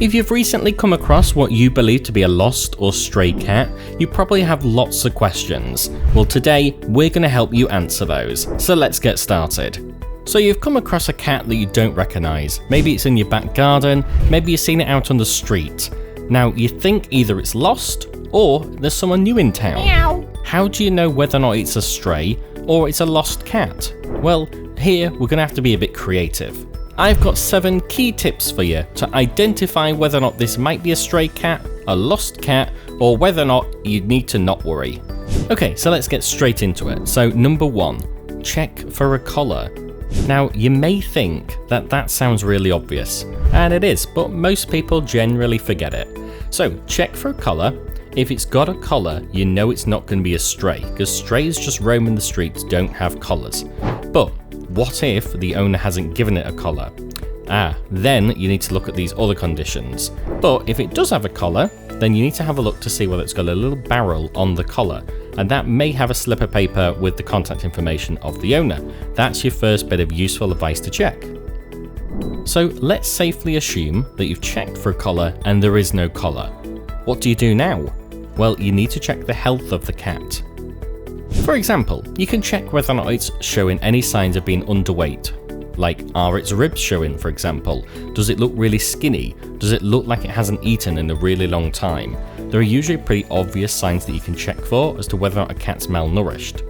If you've recently come across what you believe to be a lost or stray cat, you probably have lots of questions. Well, today we're going to help you answer those, so let's get started. So you've come across a cat that you don't recognise. Maybe it's in your back garden, maybe you've seen it out on the street. Now you think either it's lost or there's someone new in town. Meow. How do you know whether or not it's a stray or it's a lost cat? Well, here we're going to have to be a bit creative. I've got 7 key tips for you to identify whether or not this might be a stray cat, a lost cat, or whether or not you need to not worry. Okay, so let's get straight into it. So number 1, check for a collar. Now you may think that that sounds really obvious, and it is, but most people generally forget it. So check for a collar. If it's got a collar, you know it's not going to be a stray, because strays just roaming the streets don't have collars. But what if the owner hasn't given it a collar? Then you need to look at these other conditions. But if it does have a collar, then you need to have a look to see whether it's got a little barrel on the collar, and that may have a slip of paper with the contact information of the owner. That's your first bit of useful advice to check. So let's safely assume that you've checked for a collar and there is no collar. What do you do now? Well, you need to check the health of the cat. For example, you can check whether or not it's showing any signs of being underweight. Like, are its ribs showing, for example? Does it look really skinny? Does it look like it hasn't eaten in a really long time? There are usually pretty obvious signs that you can check for as to whether or not a cat's malnourished.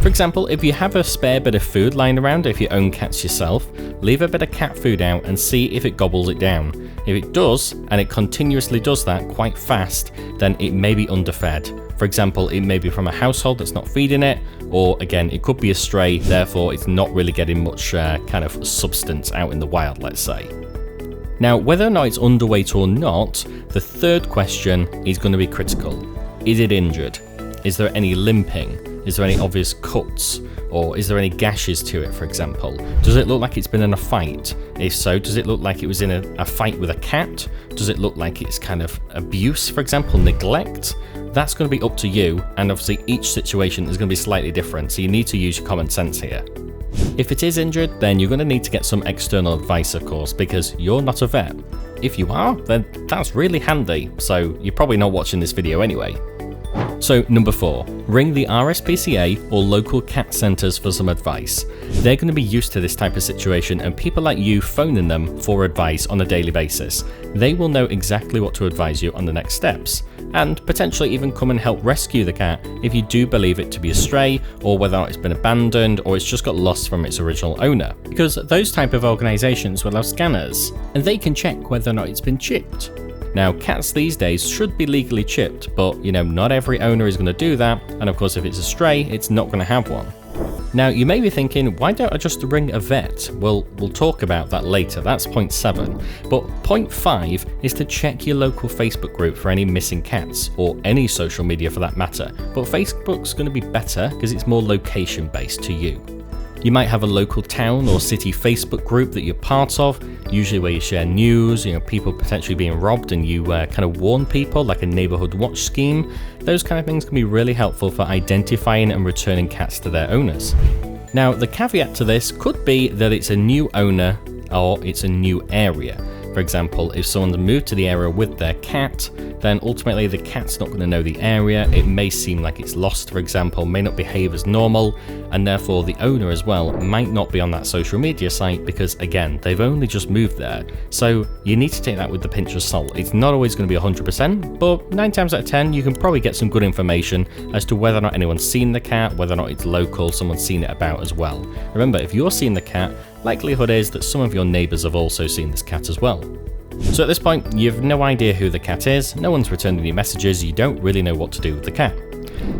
For example, if you have a spare bit of food lying around, if you own cats yourself, leave a bit of cat food out and see if it gobbles it down. If it does, and it continuously does that quite fast, then it may be underfed. For example, it may be from a household that's not feeding it, or again, it could be a stray, therefore it's not really getting much kind of substance out in the wild, let's say. Now, whether or not it's underweight or not, the third question is going to be critical. Is it injured? Is there any limping? Is there any obvious cuts? Or is there any gashes to it, for example? Does it look like it's been in a fight? If so, does it look like it was in a fight with a cat? Does it look like it's kind of abuse, for example, neglect? That's going to be up to you, and obviously each situation is going to be slightly different, so you need to use your common sense here. If it is injured, then you're going to need to get some external advice, of course, because you're not a vet. If you are, then that's really handy, so you're probably not watching this video anyway. So number 4, ring the RSPCA or local cat centres for some advice. They're going to be used to this type of situation, and people like you phoning them for advice on a daily basis. They will know exactly what to advise you on the next steps, and potentially even come and help rescue the cat if you do believe it to be a stray, or whether or not it's been abandoned or it's just got lost from its original owner. Because those type of organisations will have scanners, and they can check whether or not it's been chipped. Now, cats these days should be legally chipped, but not every owner is going to do that, and of course if it's a stray, it's not going to have one. Now, you may be thinking, why don't I just ring a vet? Well, we'll talk about that later, that's point 7. But point 5 is to check your local Facebook group for any missing cats, or any social media for that matter. But Facebook's going to be better because it's more location based to you. You might have a local town or city Facebook group that you're part of, usually where you share news, people potentially being robbed, and you kind of warn people, like a neighborhood watch scheme. Those kind of things can be really helpful for identifying and returning cats to their owners. Now, the caveat to this could be that it's a new owner or it's a new area. For example, if someone's moved to the area with their cat, then ultimately the cat's not going to know the area. It may seem like it's lost, for example, may not behave as normal, and therefore the owner as well might not be on that social media site because, again, they've only just moved there. So you need to take that with a pinch of salt. It's not always going to be 100%, but 9 times out of 10, you can probably get some good information as to whether or not anyone's seen the cat, whether or not it's local, someone's seen it about as well. Remember, if you're seeing the cat, likelihood is that some of your neighbours have also seen this cat as well. So at this point, you've no idea who the cat is, no one's returned any messages, you don't really know what to do with the cat.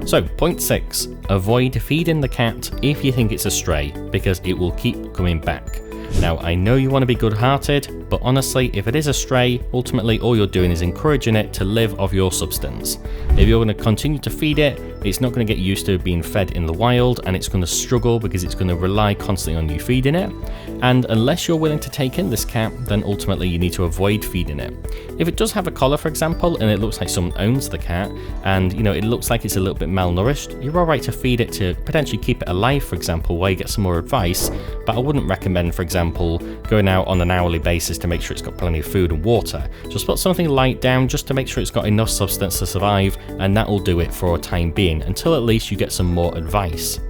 So point 6, avoid feeding the cat if you think it's a stray, because it will keep coming back. Now, I know you want to be good-hearted, but honestly, if it is a stray, ultimately all you're doing is encouraging it to live off your substance. If you're going to continue to feed it, it's not going to get used to being fed in the wild, and it's going to struggle because it's going to rely constantly on you feeding it. And unless you're willing to take in this cat, then ultimately you need to avoid feeding it. If it does have a collar, for example, and it looks like someone owns the cat, and it looks like it's a little bit malnourished, you're alright to feed it to potentially keep it alive, for example, while you get some more advice, but I wouldn't recommend, for example, going out on an hourly basis to make sure it's got plenty of food and water. Just put something light down just to make sure it's got enough substance to survive, and that will do it for a time being, until at least you get some more advice.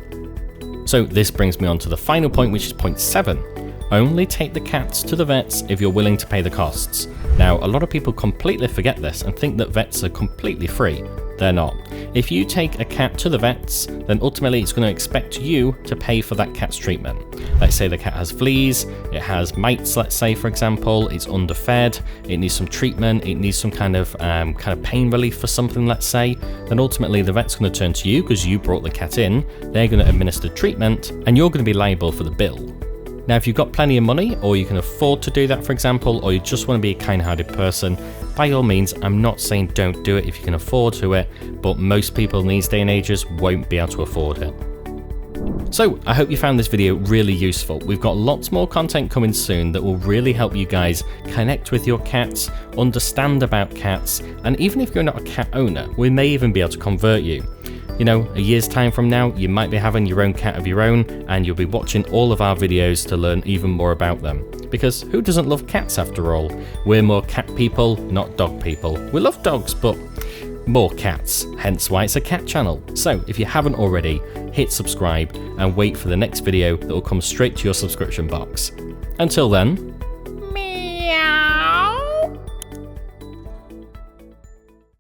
So this brings me on to the final point, which is point 7. Only take the cats to the vets if you're willing to pay the costs. Now, a lot of people completely forget this and think that vets are completely free. They're not. If you take a cat to the vets, then ultimately it's going to expect you to pay for that cat's treatment. Let's say the cat has fleas, it has mites, let's say for example, it's underfed, it needs some treatment, it needs some kind of pain relief for something, let's say, then ultimately the vet's going to turn to you because you brought the cat in, they're going to administer treatment, and you're going to be liable for the bill. Now, if you've got plenty of money, or you can afford to do that, for example, or you just want to be a kind-hearted person, by all means, I'm not saying don't do it if you can afford to it, but most people in these day and ages won't be able to afford it. So, I hope you found this video really useful. We've got lots more content coming soon that will really help you guys connect with your cats, understand about cats, and even if you're not a cat owner, we may even be able to convert you. You know, a year's time from now, you might be having your own cat of your own, and you'll be watching all of our videos to learn even more about them. Because who doesn't love cats after all? We're more cat people, not dog people. We love dogs, but more cats, hence why it's a cat channel. So if you haven't already, hit subscribe and wait for the next video that will come straight to your subscription box. Until then,